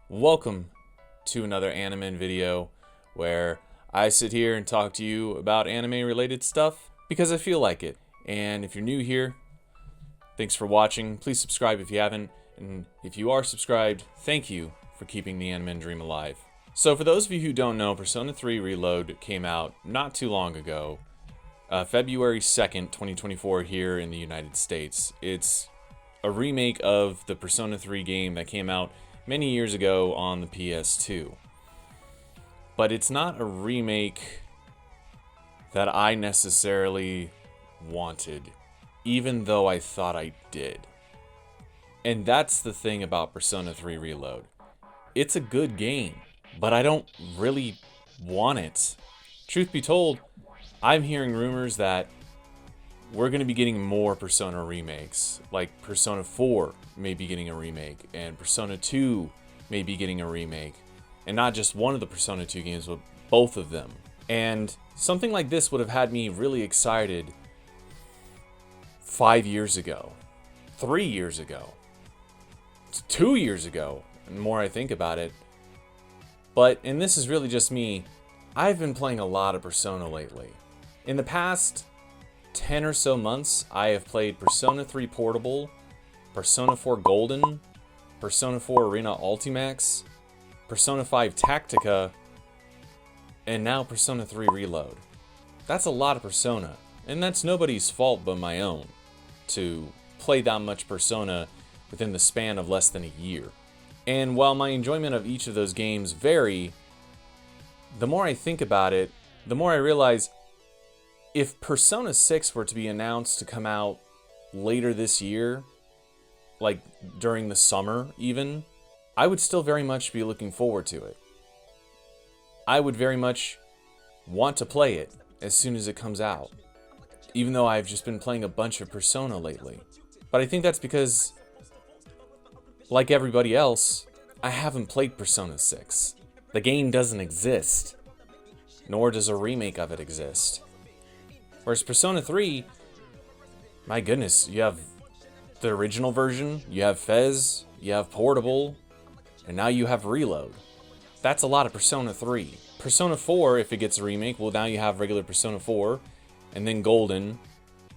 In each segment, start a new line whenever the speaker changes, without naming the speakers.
Welcome to another Animen video where I sit here and talk to you about anime related stuff because I feel like it. And if you're new here, thanks for watching. Please subscribe if you haven't. And if you are subscribed, thank you for keeping the Animen dream alive. So for those of you who don't know, Persona 3 Reload came out not too long ago, February 2nd, 2024 here in the United States. It's a remake of the Persona 3 game that came out many years ago on the PS2. But it's not a remake that I necessarily wanted, even though I thought I did. And that's the thing about Persona 3 Reload. It's a good game, but I don't really want it. Truth be told, I'm hearing rumors that we're going to be getting more Persona remakes. Like Persona 4 may be getting a remake, and Persona 2 may be getting a remake. And not just one of the Persona 2 games, but both of them. And something like this would have had me really excited 5 years ago, 3 years ago, 2 years ago, and the more I think about it. But, and this is really just me, I've been playing a lot of Persona lately. In the past 10 or so months, I have played Persona 3 Portable, Persona 4 Golden, Persona 4 Arena Ultimax, Persona 5 Tactica, and now Persona 3 Reload. That's a lot of Persona, and that's nobody's fault but my own, to play that much Persona within the span of less than a year. And while my enjoyment of each of those games vary, the more I think about it, the more I realize if Persona 6 were to be announced to come out later this year, like during the summer even, I would still very much be looking forward to it. I would very much want to play it as soon as it comes out, even though I've just been playing a bunch of Persona lately. But I think that's because, like everybody else, I haven't played Persona 6. The game doesn't exist, nor does a remake of it exist. Whereas Persona 3, my goodness, you have the original version, you have Fez, you have Portable, and now you have Reload. That's a lot of Persona 3. Persona 4, if it gets a remake, well, now you have regular Persona 4, and then Golden,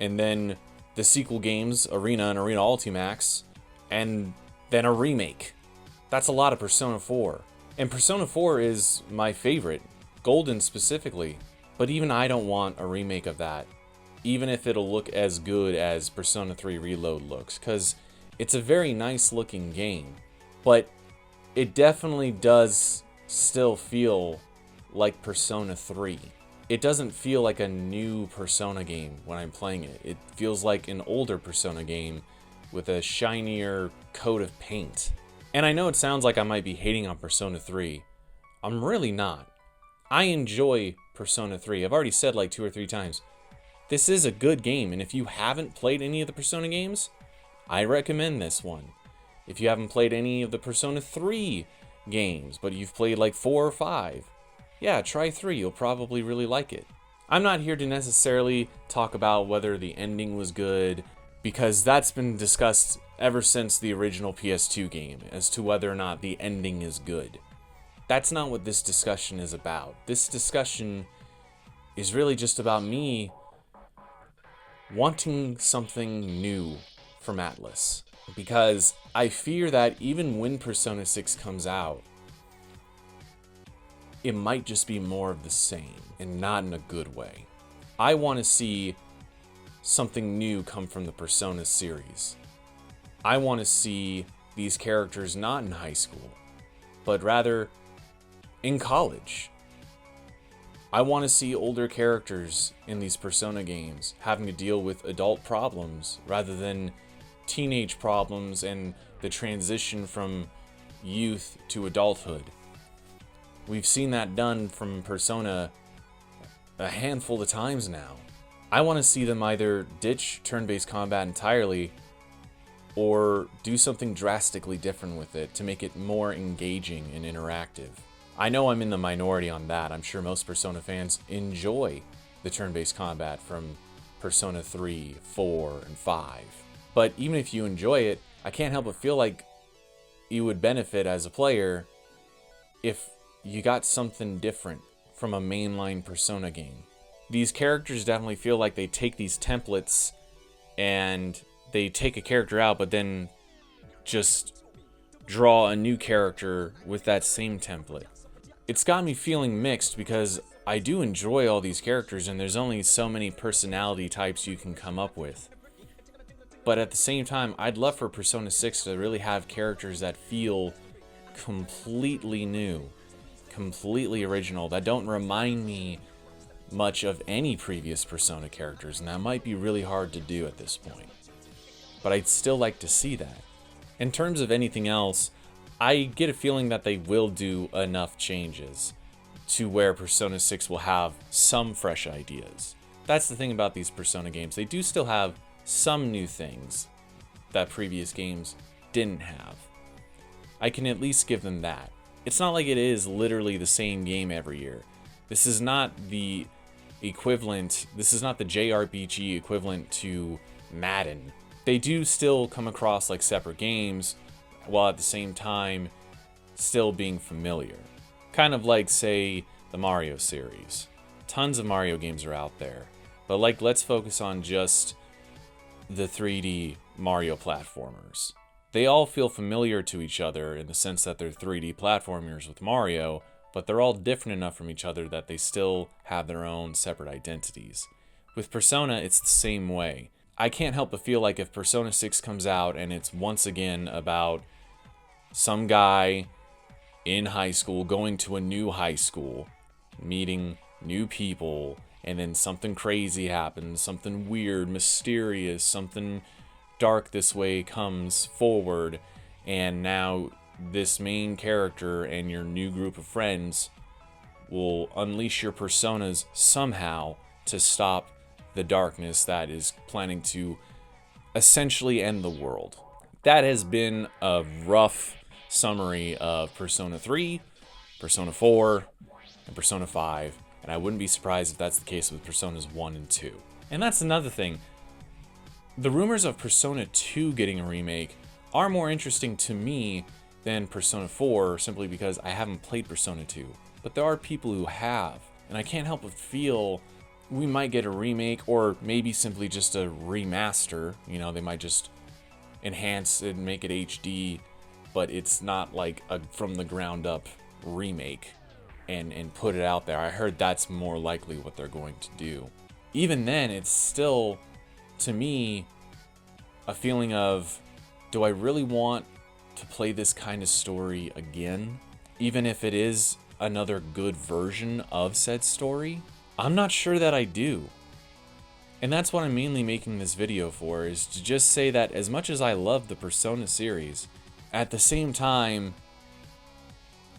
and then the sequel games, Arena and Arena Ultimax, and then a remake. That's a lot of Persona 4. And Persona 4 is my favorite, Golden specifically. But even I don't want a remake of that, even if it'll look as good as Persona 3 Reload looks, because it's a very nice looking game. But it definitely does still feel like Persona 3. It doesn't feel like a new Persona game when I'm playing it. It feels like an older Persona game with a shinier coat of paint. And I know it sounds like I might be hating on Persona 3. I'm really not. I enjoy Persona 3. I've already said like 2 or 3 times, this is a good game, and if you haven't played any of the Persona games, I recommend this one. If you haven't played any of the Persona 3 games, but you've played like 4 or 5, yeah, try 3, you'll probably really like it. I'm not here to necessarily talk about whether the ending was good, because that's been discussed ever since the original PS2 game, as to whether or not the ending is good. That's not what this discussion is about. This discussion is really just about me wanting something new from Atlas. Because I fear that even when Persona 6 comes out, it might just be more of the same, and not in a good way. I want to see something new come from the Persona series. I want to see these characters not in high school, but rather in college. I want to see older characters in these Persona games having to deal with adult problems rather than teenage problems and the transition from youth to adulthood. We've seen that done from Persona a handful of times now. I want to see them either ditch turn-based combat entirely or do something drastically different with it to make it more engaging and interactive. I know I'm in the minority on that. I'm sure most Persona fans enjoy the turn-based combat from Persona 3, 4, and 5. But even if you enjoy it, I can't help but feel like you would benefit as a player if you got something different from a mainline Persona game. These characters definitely feel like they take these templates and they take a character out, but then just draw a new character with that same template. It's got me feeling mixed because I do enjoy all these characters and there's only so many personality types you can come up with. But at the same time, I'd love for Persona 6 to really have characters that feel completely new, completely original, that don't remind me much of any previous Persona characters, and that might be really hard to do at this point. But I'd still like to see that. In terms of anything else, I get a feeling that they will do enough changes to where Persona 6 will have some fresh ideas. That's the thing about these Persona games. They do still have some new things that previous games didn't have. I can at least give them that. It's not like it is literally the same game every year. This is not the equivalent, this is not the JRPG equivalent to Madden. They do still come across like separate games, while at the same time still being familiar. Kind of like, say, the Mario series. Tons of Mario games are out there, but like, let's focus on just the 3D Mario platformers. They all feel familiar to each other in the sense that they're 3D platformers with Mario, but they're all different enough from each other that they still have their own separate identities. With Persona, it's the same way. I can't help but feel like if Persona 6 comes out and it's once again about some guy in high school going to a new high school, meeting new people, and then something crazy happens, something weird, mysterious, something dark this way comes forward, and now this main character and your new group of friends will unleash your personas somehow to stop the darkness that is planning to essentially end the world. That has been a rough summary of Persona 3, Persona 4, and Persona 5, and I wouldn't be surprised if that's the case with Personas 1 and 2. And that's another thing. The rumors of Persona 2 getting a remake are more interesting to me than Persona 4, simply because I haven't played Persona 2. But there are people who have, and I can't help but feel we might get a remake, or maybe simply just a remaster. You know, they might just enhance it and make it HD, but it's not like a from the ground up remake and put it out there. I heard that's more likely what they're going to do. Even then, it's still, to me, a feeling of, do I really want to play this kind of story again? Even if it is another good version of said story? I'm not sure that I do. And that's what I'm mainly making this video for, is to just say that as much as I love the Persona series, at the same time,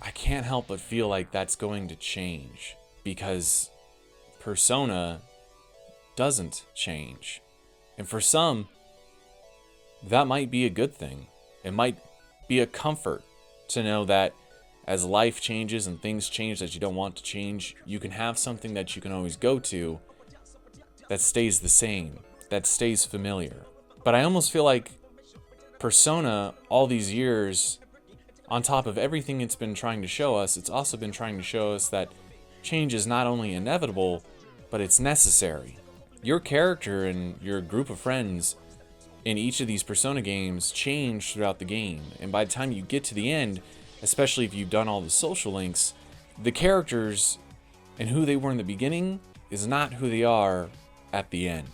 I can't help but feel like that's going to change, because Persona doesn't change. And for some, that might be a good thing. It might be a comfort to know that as life changes and things change that you don't want to change, you can have something that you can always go to that stays the same, that stays familiar. But I almost feel like Persona, all these years, on top of everything it's been trying to show us, it's also been trying to show us that change is not only inevitable, but it's necessary. Your character and your group of friends in each of these Persona games change throughout the game, and by the time you get to the end, especially if you've done all the social links, the characters and who they were in the beginning is not who they are at the end.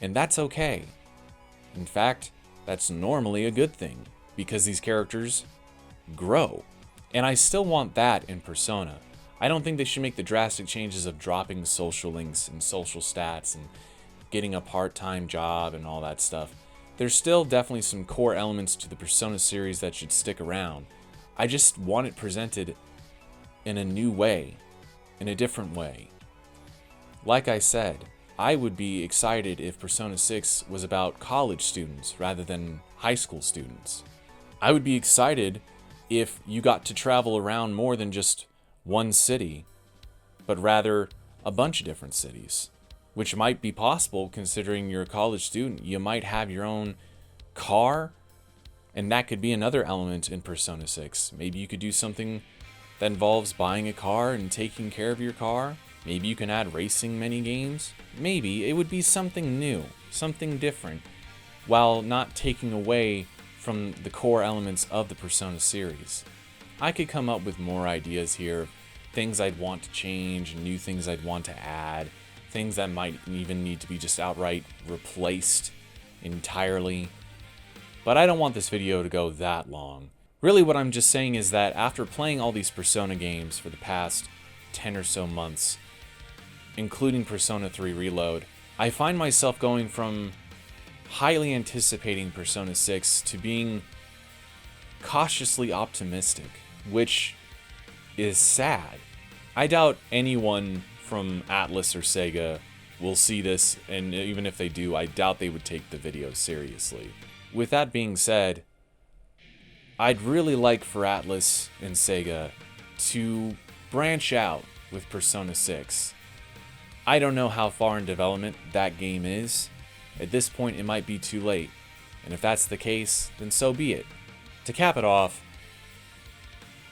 And that's okay. In fact, that's normally a good thing, because these characters grow. And I still want that in Persona. I don't think they should make the drastic changes of dropping social links and social stats and getting a part-time job and all that stuff. There's still definitely some core elements to the Persona series that should stick around. I just want it presented in a new way, in a different way. Like I said, I would be excited if Persona 6 was about college students rather than high school students. I would be excited if you got to travel around more than just one city, but rather a bunch of different cities, which might be possible considering you're a college student. You might have your own car, and that could be another element in Persona 6. Maybe you could do something that involves buying a car and taking care of your car. Maybe you can add racing mini games. Maybe it would be something new, something different, while not taking away from the core elements of the Persona series. I could come up with more ideas here, things I'd want to change, new things I'd want to add, things that might even need to be just outright replaced entirely. But I don't want this video to go that long. Really what I'm just saying is that after playing all these Persona games for the past 10 or so months, including Persona 3 Reload, I find myself going from highly anticipating Persona 6 to being cautiously optimistic, which is sad. I doubt anyone from Atlus or Sega will see this, and even if they do, I doubt they would take the video seriously. With that being said, I'd really like for Atlus and Sega to branch out with Persona 6. I don't know how far in development that game is. At this point, it might be too late. And if that's the case, then so be it. To cap it off,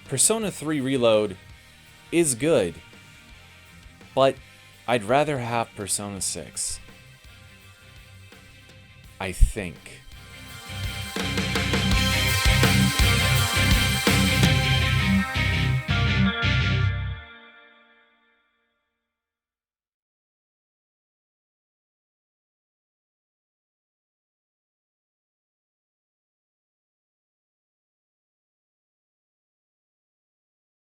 Persona 3 Reload is good, but I'd rather have Persona 6. I think.